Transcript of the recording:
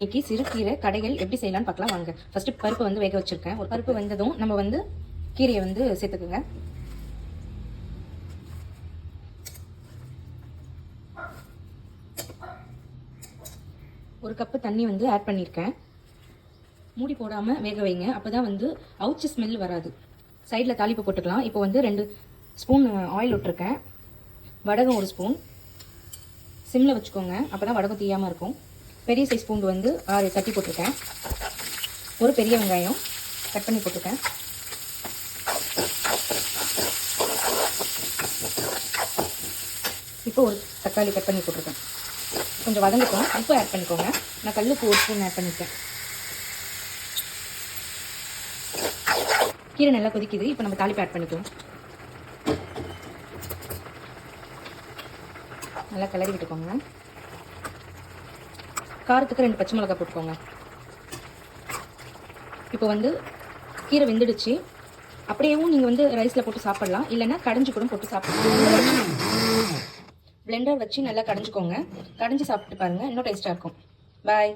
இன்னைக்கு சிறுகீரை கடைகள் எப்படி செய்யலாம்னு பார்க்கலாம் வாங்க. ஃபர்ஸ்ட் பருப்பு வந்து வேக வச்சிருக்கேன். ஒரு பருப்பு வெந்ததும் நம்ம வந்து கீரையை வந்து சேர்த்துக்குங்க. ஒரு கப்பு தண்ணி வந்து ஆட் பண்ணியிருக்கேன். மூடி போடாமல் வேக வைங்க, அப்போ தான் வந்து அவுச்சி ஸ்மெல் வராது. சைடில் தாளிப்பு போட்டுக்கலாம். இப்போ வந்து 2 ஸ்பூன் ஆயில் விட்டுருக்கேன். வடகம் 1 ஸ்பூன். சிம்மில் வச்சுக்கோங்க, அப்போ தான் வடகம் தீயாமல் இருக்கும். பெரிய சைஸ் பூண்டு வந்து 6 தட்டி போட்டிருக்கேன். ஒரு பெரிய வெங்காயம் கட் பண்ணி போட்டிருக்கேன். இப்போ ஒரு தக்காளி கட் பண்ணி போட்டிருக்கேன். கொஞ்சம் வதங்கட்டும். உப்பு ஆட் பண்ணிக்கோங்க. நான் கல்லுப்பு 1 ஸ்பூன் ஆட் பண்ணியிருக்கேன். கீரை நல்லா கொதிக்குது. இப்போ நம்ம தாளிப்பு ஆட் பண்ணிக்கலாம். நல்லா கிளறி விட்டுக்கோங்க. காரத்துக்கு 2 பச்சை மிளகாய் போட்டுக்கோங்க. இப்போ வந்து கீரை வெந்துடுச்சு. அப்படியேவும் நீங்கள் வந்து ரைஸில் போட்டு சாப்பிடலாம், இல்லைன்னா கடைஞ்சி கூட போட்டு சாப்பிடலாம். பிளெண்டர் வச்சு நல்லா கடைஞ்சிக்கோங்க. கடைஞ்சி சாப்பிட்டு பாருங்கள், இன்னும் டேஸ்ட்டாக இருக்கும். பாய்.